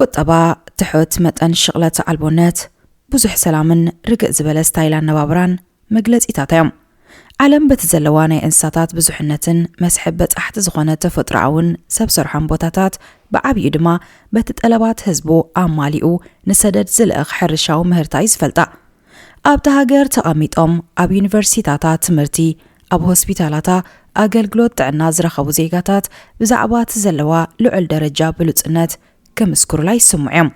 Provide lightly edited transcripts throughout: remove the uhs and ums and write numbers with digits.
قطبا تحوت متن شغلة عالبونات بزح سلامن رقق زبالة ستايلان نبابران مجلس إتاتيوم عالم بتزلواني إنساتات بزحنتن مسحبة أحد زغانة تفطرعون سبسرحان بوتاتات بعبي دما بتتقلبات هزبو عماليو نسدد زلق حرشاو مهرتايز فلتا أب تهاجر تقاميت أب يونيفرسيتاتات مرتي أب هوسبيتالاتا أجلجلوت تعنا زرخبو زيغاتات بزعبات زلوا لعل درجة بلوتنت كمسكور لاي سمعيم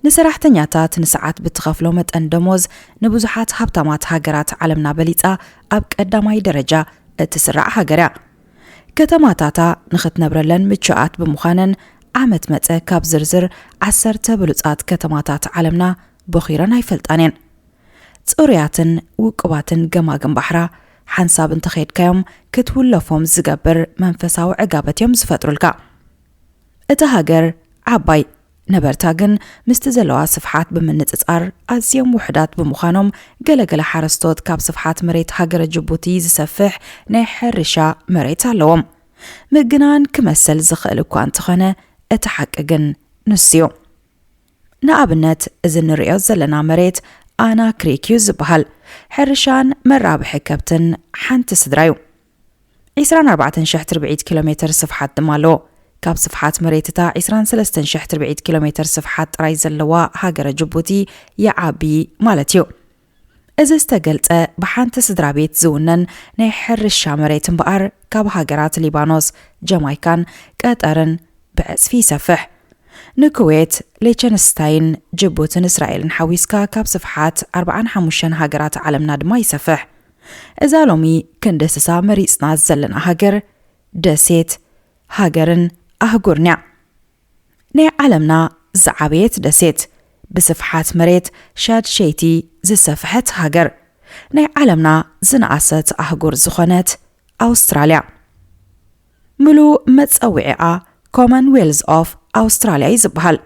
نسرحتنياتات نساعات بتغفلومة اندموز نبوزحات هبطامات هاجرات عالمنا بليتا أب قداماي درجة تسرع هاجرا كتماتاتا نخت نبرلن متشوات بمخانن عامت متى كاب زرزر عسرت بلوتات كتماتات عالمنا بخيرا هايفلتانين تورياتن وقباتن جماجم بحرا حنساب انتخيد كيوم كتولفهم زقبر منفساو عقابتهم زفترولكا اتهاجر عباي نبرتاغن مستزلوا صفحات بمنتصار أزيم وحدات بمخانم قلقل حارستوت كاب صفحات مريت هاجر جبوتي زسفح نحر رشا مريت علوم مجنان كمسل زخلكو انتخانة اتحققن نسيو نقابنت إذن الرئيس زلنا مريت أنا كريكيو زبهل حرشان مرابح كابتن حنت سدرايو 24 شحتر بعيد كيلومتر صفحات دمالو كاب صفحات مريتتا 23 شحتر بعيد كيلومتر صفحات رايز اللواء هاجر جبوتي يعابي مالتيو إذا استقلت بحانت سدرابيت زونن نيحر الشامريتن بقر كاب هاجرات ليبانوس جامايكان قطرن بعز في سفح نكويت ليتشنستاين جبوتن إسرائيل حويسكا كاب صفحات 45 هاجرات عالمنا دما يسفح إذا لومي كندسسا مريسنا زلنا هاجر دسيت هاجرن أهجرنع نع عالمنا زعبيت دسيت بصفحات مريت شاد شيتي زي صفحات هاجر نع عالمنا زنعست أهجر زخانات أستراليا ملو متسوعة كومنولث أوف أستراليا يزبهل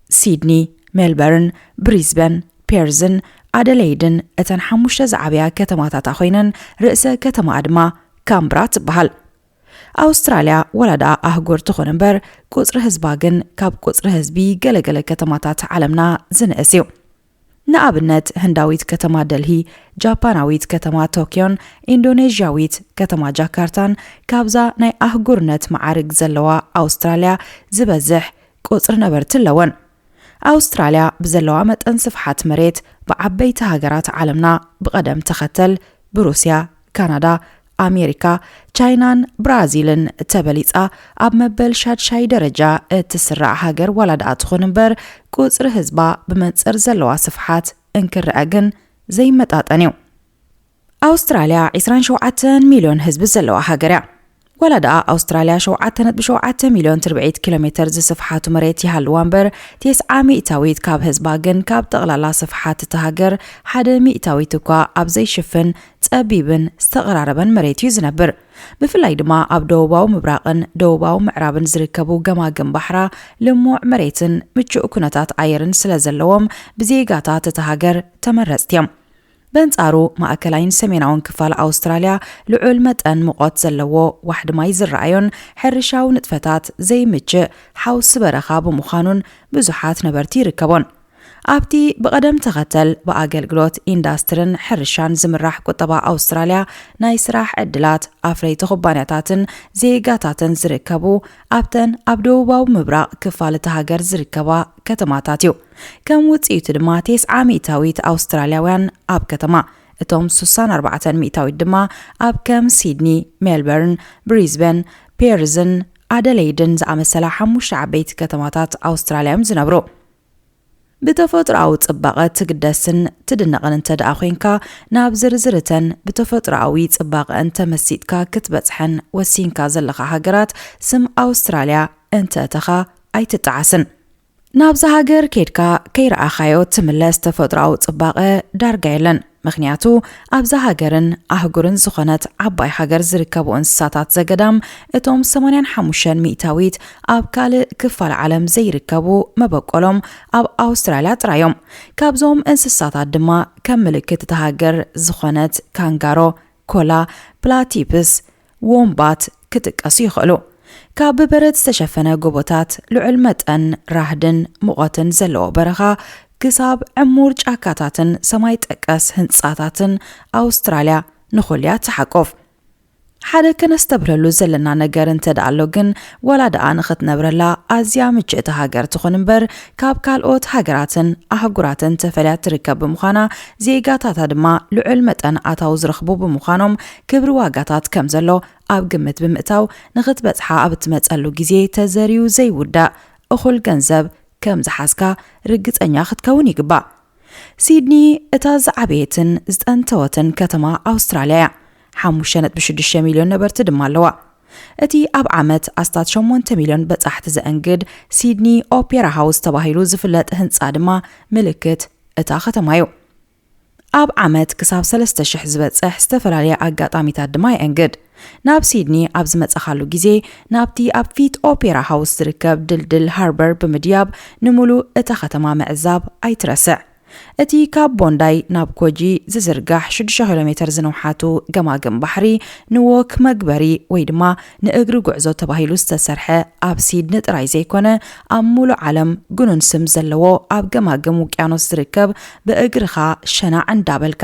سيدني ميلبورن بريسبن بيرزن أدليدن اتن حموشة زعبيا كتماتات أخوينن رئيس كتما أدما كامبرا تبهل أستراليا ولدا أهجر تخوننبر قصر هزباغن كاب قصر هزبي جلجل كتماتات عالمنا زنأسيو نقابنت هنداويت كتما دلهي جاباناويت كتما طوكيون إندونيسياويت كتما جاكرتان كابزا ناي أهجرنت معارك زلوا أستراليا زبزح قصر نبرت اللون أستراليا بزلوا متن صفحات مريت بعبيت هاجرات عالمنا بقدم تختل بروسيا كندا أمريكا تشاينان برازيلن تبليتا أب مبل شاد شاي درجة تسرع هاجر ولد أتخوننبر قصر هزبا بمنصر زلوا صفحات انكر أجن زي متاتنيو أستراليا 27 مليون هزب زلوا هاجرة ولد أستراليا شوعتنت بشوعة مليون تربعيت كيلومتر زي صفحات مريتي هالوانبر 900 تاويت كاب هزباجن كاب تغلى صفحات تهاجر 100 تاويتكوا أب زي شفن تقبيبن استقراربن مريتي زنبر بفلاي دما أب دوباو مبراقن دوباو معرابن زركبو جماجم بحرا لموع مريتن متشو كنتات عيرن سلازلوم بزيقاتات تهاجر تمرستيم بنتارو مأكلين سميناون كفال أستراليا لعول متن مقات زلوو واحد ما يزرعيون حرشاو نتفتات زي متش حوس برخاب مخانون بزحات نبرتي ركبون أبتي بقدم تغتل بأجل جلوت إنداسترن حرشان زمرح قطبا أستراليا نايسراح عدلات أفري تخبانياتاتن زيقاتاتن زركبو أبتن أبدو باو مبراق كفالة هاجر زركبا كتماتاتيو كم وتسيوت دما 900 تاويت أسترالياوان أب كتما اتوم 64 تاويت دما أب كم سيدني ميلبورن بريسبن بيرزن أدليدن زعمسلا حموش عبيت كتماتات أستراليا مزنبرو بتفطرعو صباقه تقدسن تدنقن انت داخوينكا ناب زرزرتن بتفطرعوي صباقه انت مسيتكا كتبصحن وسينكا زلخا هاجرات سم أستراليا انت تخا اي تتعسن ناب زهاجر كيدكا كيرا خايو تملس تفطرعو صباقه دارغايلن مخنياتو أبز هاجرن أهجرن زخنت عباي هاجر زركبو انساتات زقدام اتوم 85 مئتاويت أب كال كفال عالم زي ركبو مبقولم أب أستراليا ترايوم كابزوم انساتات دما كملكت تهاجر زخنت كانغارو كولا بلاتيبس وومبات كتقاسو يخلو ካብ ብበረድ ዝተሸፈነ ጎቦታት ልዑል መጠን ራህድን ሙቐትን ዘለዎ በረኻ ክሳብ ዕሙር ጫካታትን ሰማይ ጠቀስ ህንጻታትን ኣውስትራልያ ንኹልያ ተሓቆፍ ሓደ ከነስተብረሉ ዘለና ነገር እንተዳኣሎ ግን ወላ ደኣ ንኽትነብረላ ኣዝያ ምችእቲ ሃገር ትኾን እምበር ካብ ካልኦት ሃገራትን ኣህጉራትን ተፈልያ ትርከብ ብምዃና ዜጋታታ ድማ ልዑል መጠን ኣታው ዝረኽቡ ብምዃኖም ክብሪ ዋጋታት ከም ዘሎ ኣብ ግምት ብምእታው ንኽትበጽሓ ኣብ እትመጸሉ ግዜ ተዘርዩ ዘይውዳእ እኹል ገንዘብ ከም ዝሓዝካ ርግጸኛ ክትከውን ይግባእ። ሲድኒ እታ ዝዓበየትን ዝጠንተወትን ከተማ ኣውስትራልያ እያ። 5.6 ሚልዮን ነበርቲ ድማ ኣለዋ። እቲ ኣብ ዓመት ኣስታት 8 ሚልዮን በጻሕቲ ዘእንግድ ሲድኒ ኦፔራ ሃውስ ተባሂሉ ዝፍለጥ ህንጻ ድማ ምልክት እታ ከተማ እዩ። ኣብ ዓመት ክሳብ 3,000 ዝበጽሕ ዝተፈላለየ ኣጋጣሚታት ድማ የእንግድ። ናብ ሲድኒ ኣብ ዝመጸኻሉ ግዜ ናብቲ ኣብ ፊት ኦፔራ ሃውስ ዝርከብ ድልድል ሃርበር ብምድያብ ንሙሉእ እታ ከተማ ምዕዛብ ኣይትረስዕ። እቲ ካብ ቦንዳይ ናብ ኮጂ ዝዝርጋሕ 6 ኪሎ ሜትር ዝነውሓቱ ገማግም ባሕሪ ንወክ መግበሪ ወይ ድማ ንእግሪ ጉዕዞ ተባሂሉ ዝተሰርሐ ኣብ ሲድኒ ጥራይ ዘይኮነ ኣብ ሙሉእ ዓለም ጉኑን ስም ዘለዎ ኣብ ገማግም ውቅያኖስ ዝርከብ ብእግርኻ ሸናዕ እንዳበልካ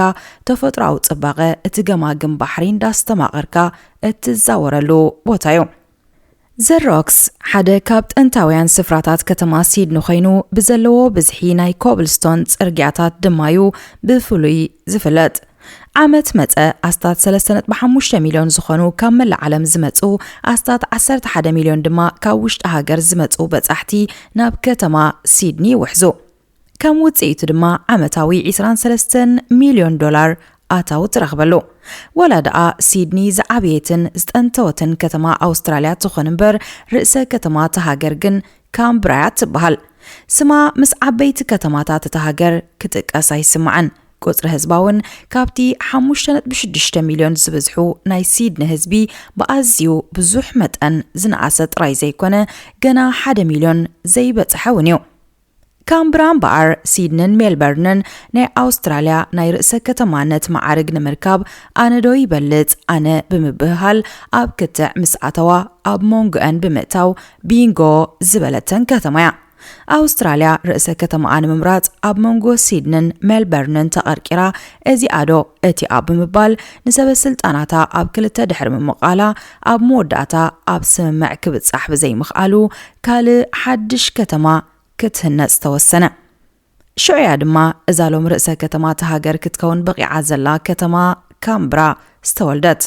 ተፈጥሮኣዊ ጽባቐ እቲ ገማግም ባሕሪ እንዳስተማቐርካ እትዛወረሉ ቦታ እዩ። ዘሮክስ ሓደ ካብ ጥንታውያን ስፍራታት ከተማ ሲድኒ ኮይኑ ብዘለዎ ብዝሒ ናይ ኮብልስቶን ጽርግያታት ድማዩ ብፍሉይ ዝፍለጥ ዓመት መጸ ኣስታት 3.5 ሚልዮን ዝኾኑ ካብ መላእ ዓለም ዝመጹ ኣስታት 11 ሚልዮን ድማ ካብ ውሽጢ ሃገር ዝመጹ በጻሕቲ ናብ ከተማ ሲድኒ ይውሕዙ። ከም ውጽኢቱ ድማ ዓመታዊ 23 ሚልዮን ዶላር ኣታው ትረኽበሉ። ወላ ደኣ ሲድኒ ዝዓበየትን ዝጠንተወትን ከተማ ኣውስትራልያ ትኾን እምበር ርእሰ ከተማ ተሃገር ግን ካምብራ ትበሃል። ስማ ምስ ዓበይቲ ከተማታት ተሃገር ክትጥቀስ ኣይስምዐን። ቁጽሪ ህዝባውን ካብቲ 5.6 ሚልዮን ዝበዝሑ ናይ ሲድኒ ህዝቢ ብኣዝዩ ብዙሕ መጠን ዝነኣሰ ጥራይ ዘይኮነ ገና 1 ሚልዮን ዘይበጽሐ እውን እዩ። ካምብራ እምበኣር ሲድንን ሜልበርንን ናይ ኣውስትራልያ ናይ ርእሰ ከተማነት ማዕርግ ንምርካብ ኣነ ዶ ይበልጽ ኣነ ብምብሃል ኣብ ክትዕ ምስ ኣተዋ ኣብ መንጎአን ብምእታው ቢንጎ ዝበለተን ከተማ እያ። ኣውስትራልያ ርእሰ ከተማኣ ንምምራጽ ኣብ መንጎ ሲድንን ሜልበርንን ተቐርቂራ እዚኣ ዶ እቲኣ ብምባል ንሰበስልጣናታ ኣብ ክልተ ድሕሪ ምምቓላ ኣብ መወዳእታ ኣብ ስምምዕ ክብጻሕ ብዘይምኽኣሉ ካልእ ሓድሽ ከተማ ክትህነጽ ተወሰነ። ሽዑያ ድማ እዛሎም ርእሰ ከተማ ተሃገር ክትከውን በቂዓ ዘላ ከተማ ካምብራ ዝተወልደት።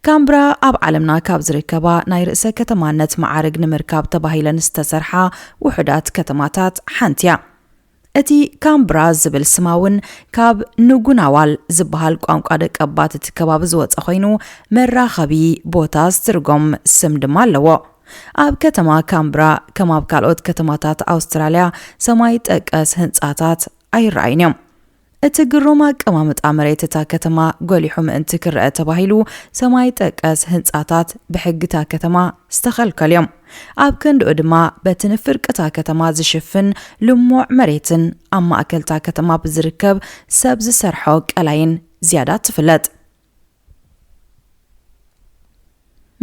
ካምብራ ኣብ ዓለምና ካብ ዝርከባ ናይ ርእሰ ከተማነት ማዕርግ ንምርካብ ተባሂለን ዝተሰርሓ ውሕዳት ከተማታት ሓንቲ እያ። እቲ ካምብራ ዝብል ስማውን ካብ ንጉናዋል ዝበሃል ቋንቋ ደቀባት እቲ ከባቢ ዝወፀ ኮይኑ መራኸቢ ቦታ ዝትርጎም ስም ድማ ኣለዎ። ኣብ ከተማ ካምብራ ከም ኣብ ካልኦት ከተማታት ኣውስትራልያ ሰማይ ጠቀስ ህንጻታት ኣይረኣዩን እዮም። እቲ ግሩም ኣቀማምጣ መሬት እታ ከተማ ጎሊሑ ምእንቲ ክርአ ተባሂሉ ሰማይ ጠቀስ ህንጻታት ብሕግታ ከተማ ዝተኸልከሉ እዮም። ኣብ ክንድኡ ድማ በቲ ንፍርቅታ ከተማ ዝሽፍን ልሙዕ መሬትን ኣብ ማእከልታ ከተማ ብዝርከብ ሰብ ዝሰርሖ ቀላይን ዝያዳ ትፍለጥ።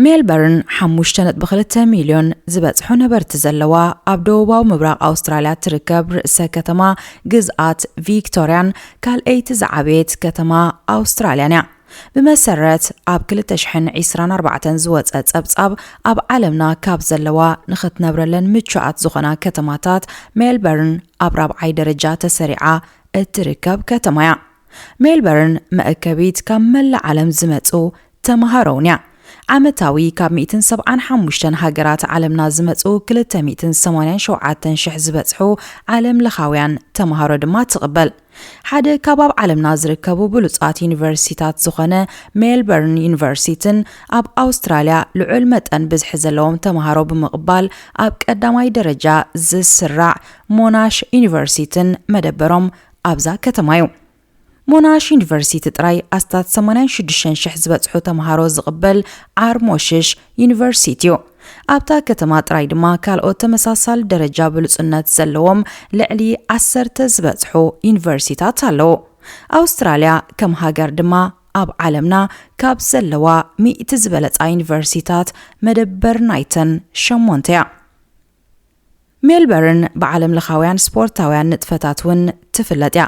ሜልበርን 5.2 ሚልዮን ዝበጽሑ ነበርቲ ዘለዋ ኣብ ደቡባዊ ምብራቕ ኣውስትራልያ ትርከብ ርእሰ ከተማ ግዝኣት ቪክቶርያን ካልአይቲ ዝዓበየት ከተማ ኣውስትራልያን እያ። ብመሰረት ኣብ 2024 ዝወፀ ጸብጻብ ኣብ ዓለምና ካብ ዘለዋ ንኽትነብረለን ምቹኣት ዝኾና ከተማታት ሜልበርን ኣብ 4ይ ደረጃ ተሰሪዓ እትርከብ ከተማ እያ። ሜልበርን መእከቢት ካብ መላእ ዓለም ዝመጹ ተማሃሮውን እያ። ዓመታዊ ካብ 175 ሃገራት ዓለምና ዝመጹ 287,000 ዝበጽሑ ዓለም ለኻውያን ተማሃሮ ድማ ትቕበል። ሓደ ካብ ኣብ ዓለምና ዝርከቡ ብሉጻት ዩኒቨርሲታት ዝኾነ ሜልበርን ዩኒቨርሲቲን ኣብ ኣውስትራልያ ልዑል መጠን ብዝሒ ዘለዎም ተማሃሮ ብምቕባል ኣብ ቀዳማይ ደረጃ ዝስራዕ ሞናሽ ዩኒቨርሲቲን መደበሮም ኣብዛ ከተማ እዩ። ሞናሽ ዩኒቨርሲቲ ጥራይ ኣስታት 86,000 ዝበጽሑ ተማሃሮ ዝቕበል ዓርሞሽሽ ዩኒቨርሲቲ እዩ። ኣብታ ከተማ ጥራይ ድማ ካልኦት ተመሳሳሊ ደረጃ ብሉጽነት ዘለዎም ልዕሊ 10 ዝበጽሑ ዩኒቨርሲታት ኣለዉ። ኣውስትራልያ ከም ሃገር ድማ ኣብ ዓለምና ካብ ዘለዋ 100 ዝበለፃ ዩኒቨርሲታት መደበር ናይተን 8 እያ። ሜልበርን بعالم لخاوያን ስፖርታውያን ንጥፈታትን ትፍለጥ እያ።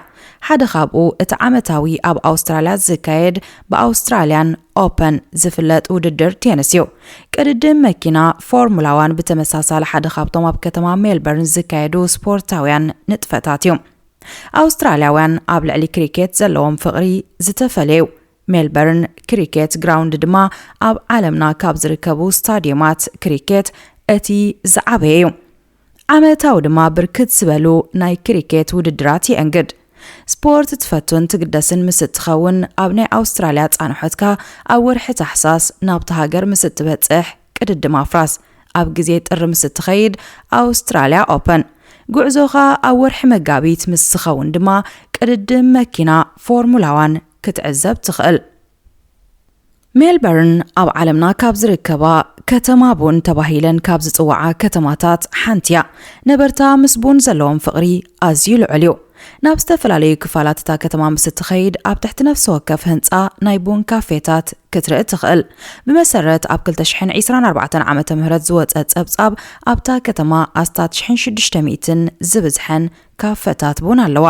ሓደ ካብኡ እቲ ዓመታዊ ኣብ ኣውስትራልያ ዝካየድ ብኣውስትራልያን ኦፕን ዝፍለጥ ውድድር ቴኒስ እዩ። ቅድድም መኪና ፎርሙላ 1 ብተመሳሳሊ ሓደ ካብቶም ኣብ ከተማ ሜልበርን ዝካየዱ ስፖርታውያን ንጥፈታት እዩ። ኣውስትራልያውያን ኣብ ልዕሊ ክሪኬት ዘለዎም ፍቕሪ ዝተፈለዩ ሜልበርን ክሪኬት ግራውንድ ድማ ኣብ ዓለምና ካብ ዝርከቡ ስታዲየማት ክሪኬት እቲ ዝዓበየ እዩ። ዓመታዊ ድማ ብርክት ዝበሉ ናይ ክሪኬት ውድድራት ይእንግድ። ስፖርት ትፈቱን ትግደስን ምስ እትኸውን ኣብ ናይ ኣውስትራልያ ጻንሖትካ ኣብ ወርሒ ታሕሳስ ናብቲ ሃገር ምስ እትበጽሕ ቅድድም ኣፍራስ ኣብ ግዜ ጥሪ ምስ እትኸይድ ኣውስትራልያ ኦፕን ጉዕዞኻ ኣብ ወርሒ መጋቢት ምስ ዝኸውን ድማ ቅድድም መኪና ፎርሙላ 1 ክትዕዘብ ትኽእል። ሜልበርን ኣብ ዓለምና ካብ ዝርከባ ከተማ ቡን ተባሂለን ካብ ዝጽዋዓ ከተማታት ሓንቲ እያ። ነበርታ ምስ ቡን ዘለዎም ፍቕሪ ኣዝዩ ልዑል እዩ። ናብ ዝተፈላለዩ ክፋላት እታ ከተማ ምስ እትኸይድ ኣብ ትሕቲ ነፍሲ ወከፍ ህንፃ ናይ ቡን ካፌታት ክትርኢ ትኽእል። ብመሰረት ኣብ 2024 ዓመተ ምህረት ዝወፀ ጸብጻብ ኣብታ ከተማ ኣስታት 1600 ዝበዝሐን ካፌታት ቡን ኣለዋ።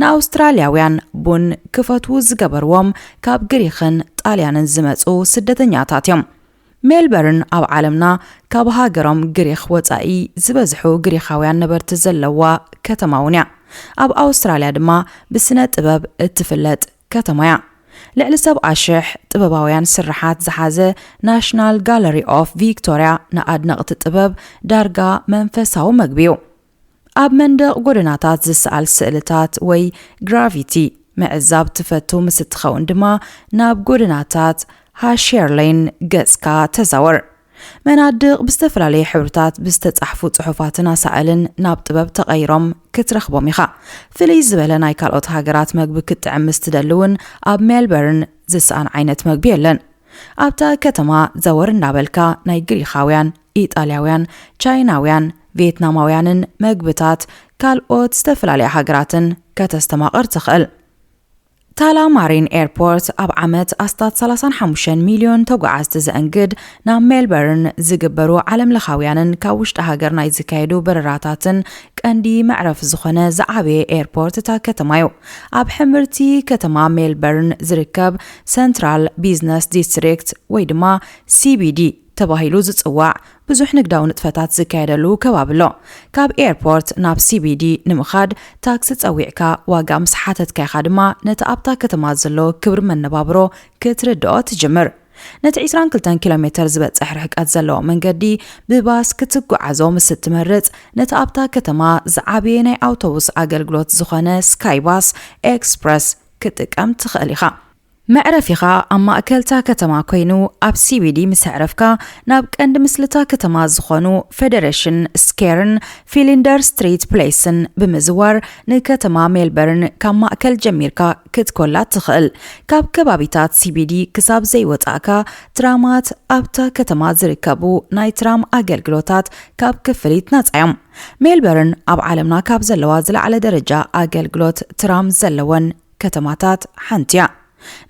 ንኣውስትራልያውያን ቡን ክፈትው ዝገበርዎም ካብ ግሪኽን ጣልያንን ዝመጹ ስደተኛታት እዮም። ሜልበርን ኣብ ዓለምና ካብ ሃገሮም ግሪኽ ወጻኢ ዝበዝሑ ግሪኻውያን ነበርቲ ዘለዋ ከተማ እውን እያ። ኣብ ኣውስትራልያ ድማ ብስነ ጥበብ እትፍለጥ ከተማ እያ። ልዕሊ 70,000 ጥበባውያን ስራሓት ዝሓዘ ናሽናል ጋለሪ ኦፍ ቪክቶሪያ ንኣድነቕቲ ጥበብ ዳርጋ መንፈሳዊ መግቢ እዩ። ኣብ መንደቕ ጎደናታት ዝሰኣል ስእልታት ወይ ግራፊቲ ምዕዛብ ትፈቱ ምስ እትኸውን ድማ ናብ ጎደናታት ሃሸርሌን ገጽካ ተዛወር። መናድቕ ብዝተፈላለዩ ሕብርታት ብዝተጻሕፉ ጽሑፋትን ኣሳእልን ናብ ጥበብ ተቐይሮም ክትረኽቦም ኢኻ። ፍልይ ዝበለ ናይ ካልኦት ሃገራት መግቢ ክትጥዕም ምስ ትደልውን ኣብ ሜልበርን ዝሰኣን ዓይነት መግቢ የለን። ኣብታ ከተማ ዘወር እንዳበልካ ናይ ግሪኻውያን፣ ኢጣልያውያን፣ ቻይናውያን፣ ቪየትናማውያንን መግብታት ካልኦት ዝተፈላለዩ ሃገራትን ከተስተማቕር ትኽእል። ታላ ማሪን ኤርፖርት ኣብ ዓመት ኣስታት 35 ሚልዮን ተጓዓዝቲ ዘእንግድ ናብ ሜልበርን ዝግበሩ ዓለም ለኻውያንን ካብ ውሽጢ ሃገር ናይ ዝካየዱ በረራታትን ቀንዲ መዕረፍ ዝኾነ ዝዓበየ ኤርፖርት እታ ከተማ እዩ። ኣብ ሕምርቲ ከተማ ሜልበርን ዝርከብ ሰንትራል ቢዝነስ ዲስትሪክት ወይ ድማ CBD ተባሂሉ ዝጽዋዕ ብዙሕ ንግዳዊ ንጥፈታት ዝካየደሉ ከባቢ ኣሎ። ካብ ኤርፖርት ናብ CBD ንምኻድ ታክሲ ጸዊዕካ ዋጋ ምስ ሓተትካ ኢኻ ድማ ነቲ ኣብታ ከተማ ዘሎ ክብሪ መነባብሮ ክትርድኦ ትጅምር። ነቲ 22 ኪሎ ሜትር ዝበጽሕ ርሕቀት ዘለዎ መንገዲ ብባስ ክትጓዓዞ ምስ እትመርጽ ነቲ ኣብታ ከተማ ዝዓበየ ናይ ኣውቶቡስ ኣገልግሎት ዝኾነ ስካይ ባስ ኤክስፕረስ ክትጥቀም ትኽእል ኢኻ። መዕረፊኻ ኣብ ማእከልታ ከተማ ኮይኑ ኣብ CBD ምስ ዕረፍካ ናብ ቀንዲ ምስልታ ከተማ ዝኾኑ ፌደሬሽን ስኬርን ፊሊንደር ስትሪት ፕሌስን ብምዝዋር ንከተማ ሜልበርን ካብ ማእከል ጀሚርካ ክትኮላ ትኽእል። ካብ ከባቢታት CBD ክሳብ ዘይወጻእካ ትራማት ኣብታ ከተማ ዝርከቡ ናይ ትራም ኣገልግሎታት ካብ ክፍሊት ነጻ እዮም። ሜልበርን ኣብ ዓለምና ካብ ዘለዋ ዝለዓለ ደረጃ ኣገልግሎት ትራም ዘለወን ከተማታት ሓንቲ እያ።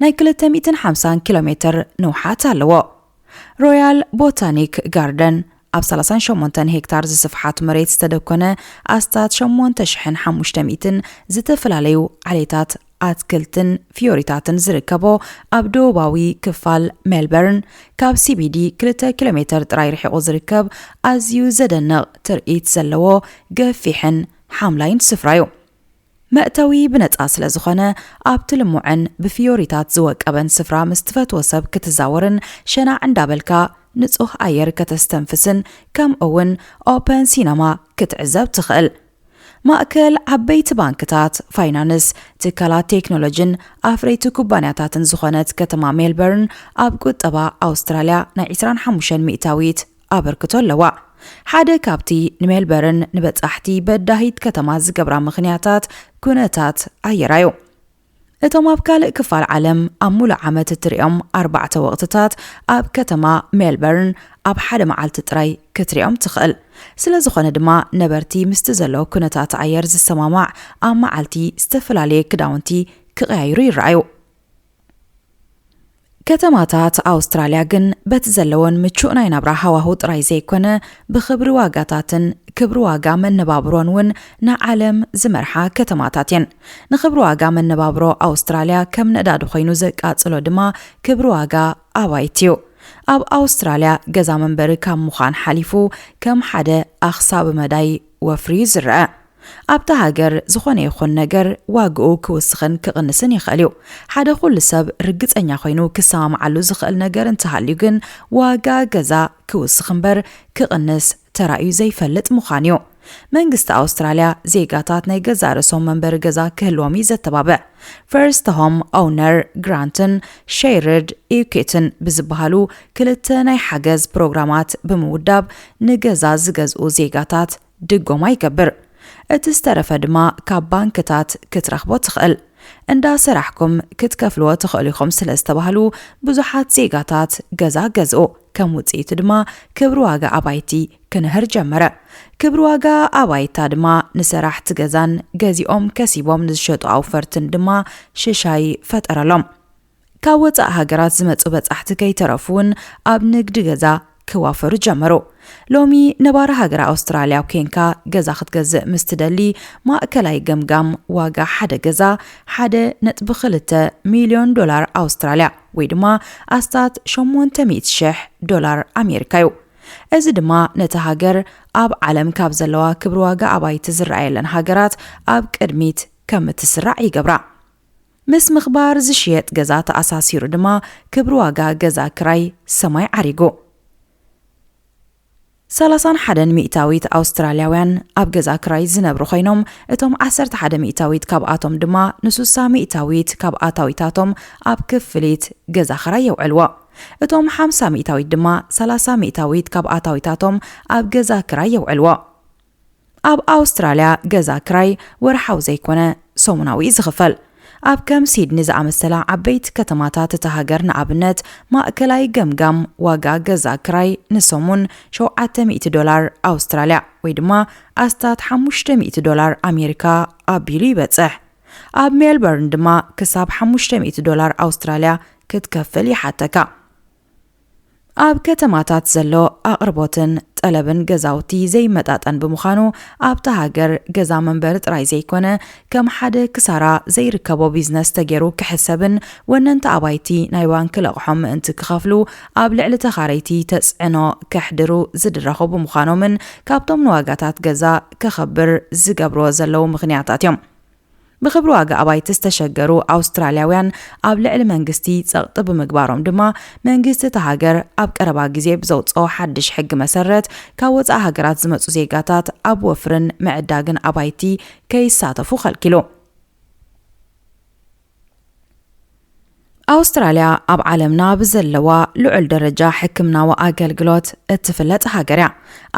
ናይ 250 ኪሎ ሜትር ንውሓት ኣለዎ። ሮያል ቦታኒክ ጋርደን ኣብ 38 ሄክታር ዝስፍሓት መሬት ዝተደኮነ ኣስታት 8500 ዝተፈላለዩ ዓሌታት ኣትክልትን ፊዮሪታትን ዝርከቦ ኣብ ደቡባዊ ክፋል ሜልበርን ካብ CBD 2 ኪሎ ሜትር ጥራይ ርሒቑ ዝርከብ ኣዝዩ ዘደንቕ ትርኢት ዘለዎ ገፊሕን ሓምላይን ስፍራ እዩ። መእተዊ ብነጻ ስለ ዝኾነ ኣብቲ ልሙዕን ብፊዮሪታት ዝወቀበን ስፍራ ምስ ትፈትዎ ሰብ ክትዛወርን ሸናዕ እንዳበልካ ንጹህ ኣየር ከተስተንፍስን ከምኡውን ኦፐን ሲነማ ክትዕዘብ ትኽእል። ማእከል ዓበይቲ ባንክታት፣ ፋይናንስ፣ ትካላት ቴክኖሎጂን ኣፍረይቲ ኩባንያታትን ዝኾነት ከተማ ሜልበርን ኣብ ቁጠባ ኣውስትራልያ ናይ 25 ሚእታዊት ኣበርክቶ ኣለዋ። ሓደ ካብቲ ንሜልበርን ንበጻሕቲ በዳሂት ከተማ ዝገብራ ምኽንያታት ኩነታት ኣየራ እዩ። እቶም ኣብ ካልእ ክፋል ዓለም ኣብ ሙሉእ ዓመት እትሪኦም 4 ወቕትታት ኣብ ከተማ ሜልበርን ኣብ ሓደ መዓልቲ ጥራይ ክትሪኦም ትኽእል። ስለ ዝኾነ ድማ ነበርቲ ምስቲ ዘለዎ ኩነታት ኣየር ዝሰማማዕ ኣብ መዓልቲ ዝተፈላለየ ክዳውንቲ ክቐያይሩ ይረኣዩ። ከተማታት ኣውስትራልያ ግን በቲ ዘለወን ምቹእ ናይ ናብራ ሃዋህው ጥራይ ዘይኮነ ብክብሪ ዋጋታትን ክብሪ ዋጋ መነባብሮን እውን ንዓለም ዝመርሓ ከተማታት እየን። ንክብሪ ዋጋ መነባብሮ ኣውስትራልያ ከም ነዳዲ ኮይኑ ዘቃጽሎ ድማ ክብሪ ዋጋ ኣባይቲ እዩ። ኣብ ኣውስትራልያ ገዛ መንበሪ ካብ ምዃን ሓሊፉ ከም ሓደ ኣኽሳቢ መዳይ ወፍሪ ዝረአ። ኣብታ ሃገር ዝኾነ ይኹን ነገር ዋግኡ ክውስኽን ክቕንስን ይኽእል እዩ። ሓደ ኩሉ ሰብ ርግፀኛ ኮይኑ ክሰማምዓሉ ዝኽእል ነገር እንተሃልዩ ግን ዋጋ ገዛ ክውስኽ እምበር ክቕንስ ተራእዩ ዘይፈልጥ ምዃን እዩ። መንግስቲ ኣውስትራልያ ዜጋታት ናይ ገዛ ርእሶም መንበሪ ገዛ ክህልዎም እዩ ዘተባብዕ። ፈርስት ሆም ኦውነር ግራንትን ሼርድ ኢኩዊቲን ብዝበሃሉ ክልተ ናይ ሓገዝ ፕሮግራማት ብምውዳብ ንገዛ ዝገዝኡ ዜጋታት ድጎማ ይገብር። እቲ ዝተረፈ ድማ ካብ ባንክታት ክትረኽቦ ትኽእል። እንዳ ስራሕኩም ክትከፍልዎ ትኽእሉ ኢኹም ስለ ዝተባህሉ ብዙሓት ዜጋታት ገዛ ገዝኡ። ከም ውፅኢቱ ድማ ክብሪ ዋጋ ኣባይቲ ክንህር ጀመረ። ክብሪ ዋጋ ኣባይታ ድማ ንስራሕቲ ገዛን ገዚኦም ከሲቦም ንዝሸጡ ኣውፈርትን ድማ ሽሻይ ፈጠረሎም። ካብ ወፃኢ ሃገራት ዝመፁ በጻሕቲ ከይተረፉን ኣብ ንግዲ ገዛ ክዋፈሩ ጀመሩ። ሎሚ ነባራ ሃገር ኣውስትራልያ ኮንካ ገዛ ክትገዝእ ምስትደሊ ማእከላይ ገምጋም ዋጋ ሓደ ገዛ $1.2 ሚልዮን ኣውስትራልያ ወይ ድማ ኣስታት $800,000 ኣሜሪካ እዩ። እዚ ድማ ነቲ ሃገር ኣብ ዓለም ካብ ዘለዋ ክብሪ ዋጋ ኣባይቲ ዝረኣየለን ሃገራት ኣብ ቅድሚት ከም እትስራዕ ይገብራ። ምስ ምኽባር ዝሽየጥ ገዛ ተኣሳሲሩ ድማ ክብሪ ዋጋ ገዛ ክራይ ሰማይ ዓሪጉ። 31 ሚእታዊት ኣውስትራልያውያን ኣብ ገዛ ክራይ ዝነብሩ ኮይኖም እቶም 11 ሚእታዊት ካብኣቶም ድማ ን60 ሚእታዊት ካብ ኣታዊታቶም ኣብ ክፍሊት ገዛ ክራይ የውዕልዎ። እቶም 50 ሚእታዊት ድማ 30 ሚእታዊት ካብ ኣታዊታቶም ኣብ ገዛ ክራይ የውዕልዎ። ኣብ ኣውስትራልያ ገዛ ክራይ ወርሓዊ ዘይኮነ ሰሙናዊ ዝኽፈል። ኣብ ከም ሲድኒ ዝኣመሰላ ዓበይቲ ከተማታት እታ ሃገር ንኣብነት ማእከላይ ገምጋም ዋጋ ገዛ ክራይ ንሰሙን $700 ኣውስትራልያ ወይ ድማ ኣስታት $500 ኣሜሪካ ኣቢሉ ይበጽሕ። ኣብ ሜልበርን ድማ ክሳብ $500 ኣውስትራልያ ክትከፍል ይሓተካ። ኣብ ከተማታት ዘሎ ኣቕርቦትን ጠለብን ገዛውቲ ዘይመጣጠን ብምዃኑ ኣብታ ሃገር ገዛ መንበሪ ጥራይ ዘይኮነ ከም ሓደ ክሳራ ዘይርከቦ ቢዝነስ ተገይሩ ክሕሰብን ወነንቲ ኣባይቲ ናይ ባንኪ ለቕሖም ምእንቲ ክኸፍሉ ኣብ ልዕሊ ተኻረይቲ ተጽዕኖ ከሕድሩ ዝድረኹ ብምዃኖምን ካብቶም ንዋጋታት ገዛ ከኸብር ዝገብሮ ዘለው ምኽንያታት እዮም። ብክብሪ ዋጋ ኣባይቲ ዝተሸገሩ ኣውስትራልያውያን ኣብ ልዕሊ መንግስቲ ጸቕጢ ብምግባሮም ድማ መንግስቲ እቲ ሃገር ኣብ ቀረባ ግዜ ብዘውፅኦ ሓድሽ ሕጊ መሰረት ካብ ወፃኢ ሃገራት ዝመፁ ዜጋታት ኣብ ወፍርን ምዕዳግን ኣባይቲ ከይሳተፉ ከልኪሉ። ኣውስትራልያ ኣብ ዓለምና ብዘለዋ ልዑል ደረጃ ሕክምናዊ ኣገልግሎት እትፍለጥ ሃገር እያ።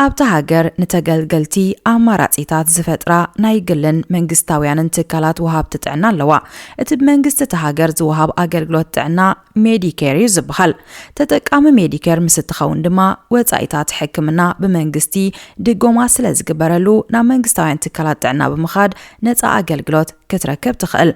ኣብታ ሃገር ንተገልገልቲ ኣማራጺታት ዝፈጥራ ናይ ግልን መንግስታውያንን ትካላት ወሃብቲ ጥዕና ኣለዋ። እቲ ብመንግስቲ እቲ ሃገር ዝወሃብ ኣገልግሎት ጥዕና ሜዲኬር እዩ ዝበሃል። ተጠቃሚ ሜዲኬር ምስ እትኸውን ድማ ወጻኢታት ሕክምና ብመንግስቲ ድጎማ ስለ ዝግበረሉ ናብ መንግስታውያን ትካላት ጥዕና ብምኻድ ነፃ ኣገልግሎት ክትረክብ ትኽእል።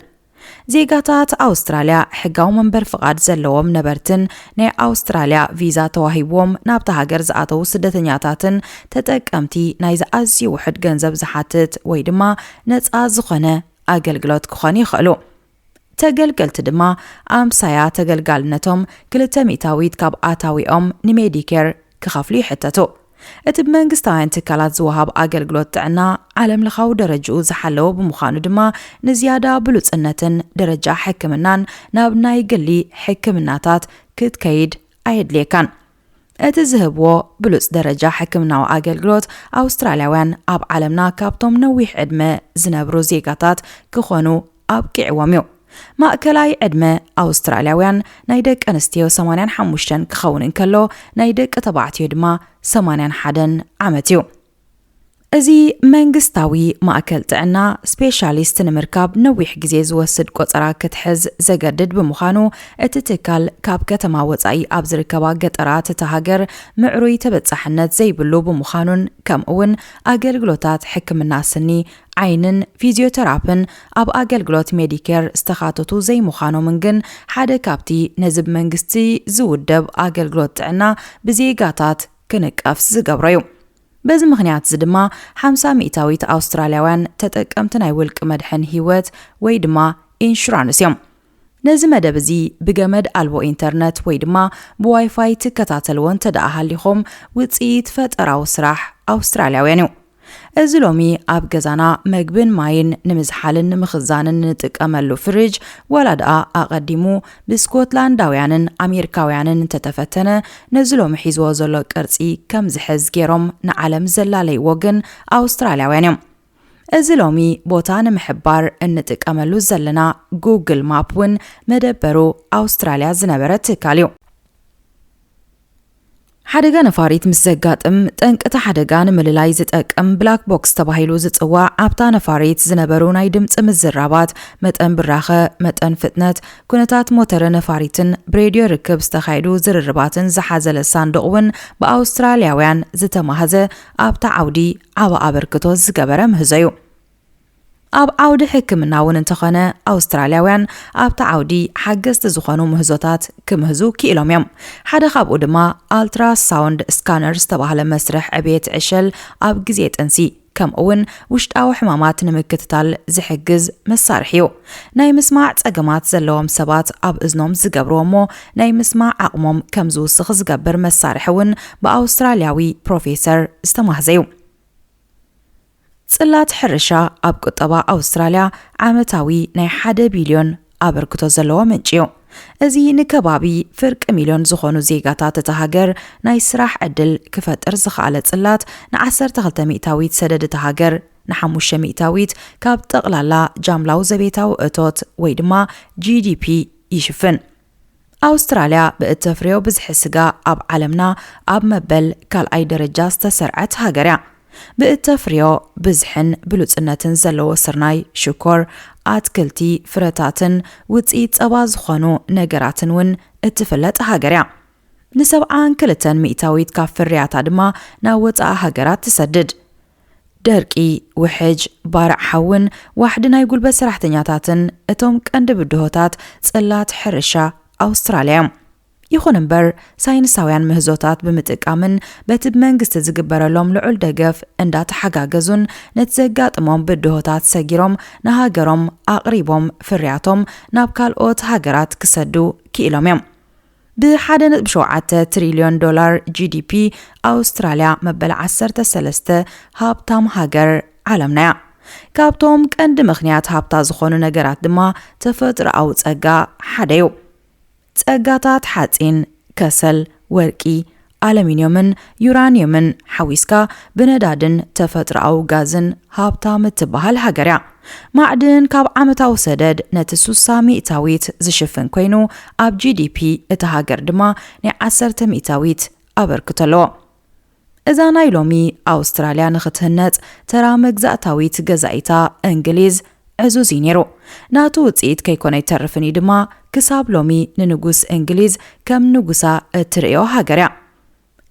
ዜጋታት ኣውስትራልያ ሕጋዊ መንበር ፍቃድ ዘለዎም ነበርትን ናይ ኣውስትራልያ ቪዛ ተዋሂቦም ናብታ ሃገር ዝኣተው ስደተኛታትን ተጠቀምቲ ናይ ዝኣዝዩ ውሕድ ገንዘብ ዝሓትት ወይ ድማ ነፃ ዝኾነ ኣገልግሎት ክኾኑ ይኽእሉ። ተገልገልቲ ድማ ኣምሳያ ተገልጋልነቶም 200 ካብ ኣታዊኦም ንሜዲኬር ክኸፍሉ ይሕተቱ። እቲ ብመንግስታውያን ትካላት ዝወሃብ ኣገልግሎት ጥዕና ዓለም ለኻዊ ደረጃኡ ዝሓለወ ብምዃኑ ድማ ንዝያዳ ብሉጽነትን ደረጃ ሕክምናን ናብ ናይ ግሊ ሕክምናታት ክትከይድ ኣየድልየካን። እቲ ዝህብዎ ብሉጽ ደረጃ ሕክምናዊ ኣገልግሎት ኣውስትራልያውያን ኣብ ዓለምና ካብቶም ነዊሕ ዕድመ ዝነብሩ ዜጋታት ክኾኑ ኣብቂዕዎም እዩ። ማእከላይ ዕድመ ኣውስትራልያውያን ናይ ደቂ ኣንስትዮ 85 ክኸውን እንከሎ ናይ ደቂ ተባዕትዮ ድማ 81 ዓመት እዩ። እዚ መንግስታዊ ማእከል ጥዕና ስፔሻሊስት ንምርካብ ነዊሕ ግዜ ዝወስድ ቆፀራ ክትሕዝ ዘገድድ ብምዃኑ እቲ ትካል ካብ ከተማ ወፃኢ ኣብ ዝርከባ ገጠራት እታ ሃገር ምዕሩይ ተበጻሕነት ዘይብሉ ብምዃኑን ከምኡውን ኣገልግሎታት ሕክምና ስኒ ዓይንን ፊዚዮቴራፒን ኣብ ኣገልግሎት ሜዲኬር ዝተኻተቱ ዘይምዃኖምን ግን ሓደ ካብቲ ነዚ መንግስቲ ዝውደብ ኣገልግሎት ጥዕና ብዜጋታት ክንቀፍ ዝገብሮ እዩ። በዚ ምኽንያት ዝድማ 50 ሚእታዊት ኣውስትራልያውያን ተጠቀምቲ ናይ ውልቂ መድሕን ህይወት ወይ ድማ ኢንሹራንስ እዮም። ነዚ መደብ እዚ ብገመድ ኣልቦ ኢንተርነት ወይ ድማ ብዋይፋይ ትከታተልዎን ተደኣ ሃሊኹም ውፅኢት ፈጠራዊ ስራሕ ኣውስትራልያውያን እዩ። እዚ ሎሚ ኣብ ገዛና መግብን ማይን ንምዝሓልን ንምኽዛንን ንጥቀመሉ ፍሪጅ ወላ ደኣ ኣቐዲሙ ብስኮትላንዳውያንን ኣሜሪካውያንን እንተተፈተነ ነዚ ሎሚ ሒዝዎ ዘሎ ቅርፂ ከም ዝሕዝ ገይሮም ንዓለም ዘላለይዎ ግን ኣውስትራልያውያን እዮም። እዚ ሎሚ ቦታ ንምሕባር እንጥቀመሉ ዘለና ጉግል ማፕ ውን መደበሩ ኣውስትራልያ ዝነበረ ትካል እዩ። ሓደጋ ነፋሪት ምስ ዘጋጥም ጠንቅታ ሓደጋ ንምልላይ ዝጠቅም ብላክ ቦክስ ተባሂሉ ዝጽዋዕ ኣብታ ነፋሪት ዝነበሩ ናይ ድምፂ ምዝራባት መጠን ብራኸ መጠን ፍጥነት ኩነታት ሞተር ነፋሪትን ብሬድዮ ርክብ ዝተኻይዱ ዝርርባትን ዝሓዘለ ሳንዱቕ ውን ብኣውስትራልያውያን ዝተማህዘ ኣብታ ዓውዲ ዓባ ኣበርክቶ ዝገበረ ምህዞ እዩ። ኣብ ዓውዲ ሕክምና ውን እንተኾነ ኣውስትራልያውያን ኣብታ ዓውዲ ሓገዝቲ ዝኾኑ ምህዞታት ክምህዙ ክኢሎም እዮም። ሓደ ካብኡ ድማ ኣልትራሳውንድ ስካነር ዝተባህለ መስርሕ ዕብየት ዕሸል ኣብ ግዜ ጥንሲ ከምኡውን ውሽጣዊ ሕማማት ንምክትታል ዝሕግዝ መሳርሒ እዩ። ናይ ምስማዕ ጸገማት ዘለዎም ሰባት ኣብ እዝኖም ዝገብርዎ ናይ ምስማዕ ዓቕሞም ከም ዝውስኽ ዝገብር መሳርሒ ውን ብኣውስትራልያዊ ፕሮፌሰር ዝተማህዘ እዩ። ጽላት ሕርሻ ኣብ ቁጠባ ኣውስትራልያ ዓመታዊ ናይ 1 ቢልዮን ኣበርክቶ ዘለዎ ምንጭ እዩ። እዚ ንከባቢ ፍርቂ ሚልዮን ዝኾኑ ዜጋታት እታ ሃገር ናይ ስራሕ ዕድል ክፈጥር ዝኽኣለ ጽላት ን12 ሚእታዊት ሰደድ እታ ሃገር ን5 ሚእታዊት ካብ ጠቕላላ ጃምላው ዘቤታዊ እቶት ወይ ድማ GDP ይሽፍን። ኣውስትራልያ ብእተፍርዮ ብዝሒ ስጋ ኣብ ዓለምና ኣብ መበል ካልኣይ ደረጃ ዝተሰርዐት ሃገር እያ። ብእተፍርዮ ብዝሕን ብሉጽነትን ዘለዎ ስርናይ፣ ሽኮር፣ ኣትክልቲ፣ ፍረታትን ውፅኢት ጸባ ዝኾኑ ነገራትን ውን እትፍለጥ ሃገር እያ። ን72 ሚእታዊት ካብ ፍርያታ ድማ ናብ ወፃኢ ሃገራት ትሰድድ። ደርቂ፣ ውሕጅ፣ ባርዕ ሓውን ዋሕዲ ናይ ጉልበት ሰራሕተኛታትን እቶም ቀንዲ ብድሆታት ጽላት ሕርሻ ኣውስትራልያ እዮም። ይኹን እምበር ሳይንሳውያን ምህዞታት ብምጥቃምን በቲ መንግስቲ ዝግበረሎም ልዑል ደገፍ እንዳተሓጋገዙን ነቲ ዘጋጥሞም ብድሆታት ሰጊሮም ንሃገሮም ኣቕሪቦም ፍርያቶም ናብ ካልኦት ሃገራት ክሰዱ ክኢሎም እዮም። ብ$1.7 ትሪልዮን GDP ኣውስትራልያ መበል 13 ሃብታም ሃገር ዓለምና እያ። ካብቶም ቀንዲ ምኽንያት ሃብታ ዝኾኑ ነገራት ድማ ተፈጥሮኣዊ ጸጋ ሓደ እዩ። ጸጋታት ሓጺን፣ ከሰል፣ ወርቂ፣ ኣሉሚንየምን ዩራኒየምን ሓዊስካ ብነዳድን ተፈጥሮኣዊ ጋዝን ሃብታም እትበሃል ሃገር እያ። ማዕድን ካብ ዓመታዊ ሰደድ ነቲ 60 ሚእታዊት ዝሽፍን ኮይኑ ኣብ GDP እታ ሃገር ድማ ን10 ሚእታዊት ኣበርክቶ ኣለዎ። እዛ ናይ ሎሚ ኣውስትራልያ ንኽትህነጽ ተራ መግዛእታዊት ገዛኢታ እንግሊዝ ዕዙዝ ነይሩ። ናቱ ውፅኢት ከይኮነ ይተርፍኒ ድማ ክሳብ ሎሚ ንንጉስ እንግሊዝ ከም ንጉሳ እትርእዮ ሃገር እያ።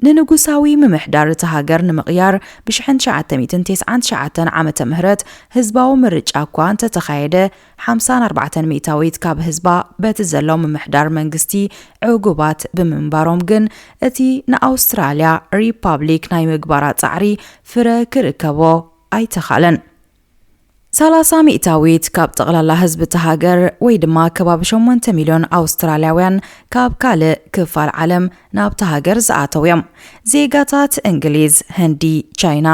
ንንጉሳዊ ምምሕዳር እቲ ሃገር ንምቕያር ብ1999 ዓመተ ምህረት ህዝባዊ ምርጫ እኳ እንተተኻየደ 54 ሚእታዊት ካብ ህዝባ በቲ ዘሎ ምምሕዳር መንግስቲ ዕጉባት ብምንባሮም ግን እቲ ንኣውስትራልያ ሪፓብሊክ ናይ ምግባራ ጻዕሪ ፍረ ክርከቦ ኣይተኻለን። 30 ሚእታዊት ካብ ጠቕላላ ህዝቢ እቲ ሃገር ወይ ድማ ከባቢ 8 ሚልዮን ኣውስትራልያውያን ካብ ካልእ ክፋል ዓለም ናብቲ ሃገር ዝኣተው እዮም። ዜጋታት እንግሊዝ፣ ህንዲ፣ ቻይና፣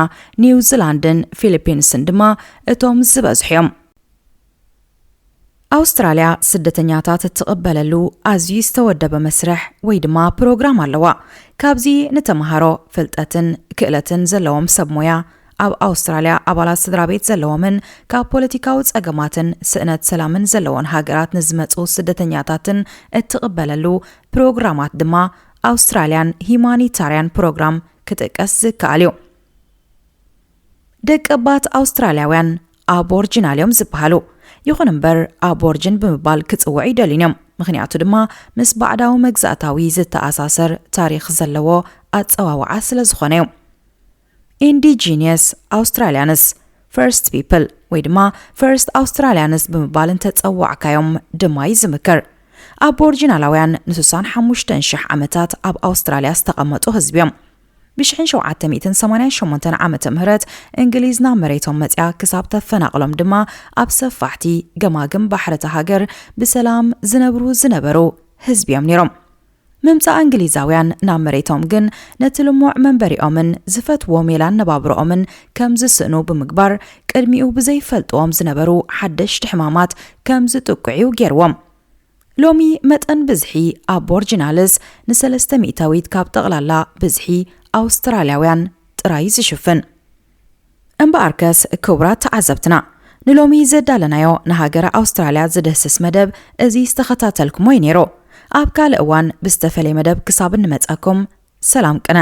ኒውዚላንድን ፊሊፒንስን ድማ እቶም ዝበዝሑ እዮም። ኣውስትራልያ ስደተኛታት እትቕበለሉ ኣዝዩ ዝተወደበ መስርሕ ወይ ድማ ፕሮግራም ኣለዋ። ካብዚ ንተምሃሮ ፍልጠትን ክእለትን ዘለዎም ሰብ ሞያ ኣብ ኣውስትራልያ ኣባላት ስድራቤት ዘለዎምን ካብ ፖለቲካዊ ጸገማትን ስእነት ሰላምን ዘለዎን ሃገራት ንዝመጹ ስደተኛታትን እትቕበለሉ ፕሮግራማት ድማ ኣውስትራልያን ሂማኒታርያን ፕሮግራም ክጥቀስ ዝከኣል እዩ። ደቀባት ኣውስትራልያውያን ኣቦርጂናልዮም ዝበሃሉ ይኹን እምበር ኣቦርጅን ብምባል ክጽውዑ ይደልዮም ምኽንያቱ ድማ ምስ ባዕዳዊ መግዛእታዊ ዝተኣሳሰር ታሪኽ ዘለዎ ኣጸዋውዓ ስለ ዝኾነ እዩ ኢንዲጂኒየስ ኣውስትራልያንስ First People ወይ ድማ First Australians ብምባል እንተጸዋዕካዮም ድማ ይዝምከር ኣቦርጂናላውያን ን65,000 ዓመታት ኣብ ኣውስትራልያ ዝተቐመጡ ህዝብዮም ብ1788 ዓመተ ምህረት እንግሊዝ ናብ መሬቶም መጽያ ክሳብ ተፈናቕሎም ድማ ኣብ ሰፋሕቲ ገማግም ባሕረተ ሃገር ብሰላም ዝነበሩ ህዝብዮም ነይሮም ምምጻእ እንግሊዛውያን ናብ መሬቶም ግን ነቲ ልሙዕ መንበሪኦምን ዝፈትዎ ሜላን ነባብሮኦምን ከም ዝስእኑ ብምግባር ቅድሚኡ ብዘይፈልጥዎም ዝነበሩ ሓደሽቲ ሕማማት ከም ዝጥቅዑ ገይርዎም ሎሚ መጠን ብዝሒ ኣቦርጂናልስ ን300 ካብ ጠቕላላ ብዝሒ ኣውስትራልያውያን ጥራይ ዝሽፍን እምበኣርከስ ክቡራት ተዓዘብትና ንሎሚ ዘዳለናዮ ንሃገረ ኣውስትራልያ ዝደስስ መደብ እዚ ዝተኸታተልኩሞ ነይሩ ኣብ ካልእ እዋን ብዝተፈለየ መደብ ክሳብ እንመጻኩም ሰላም ቅነ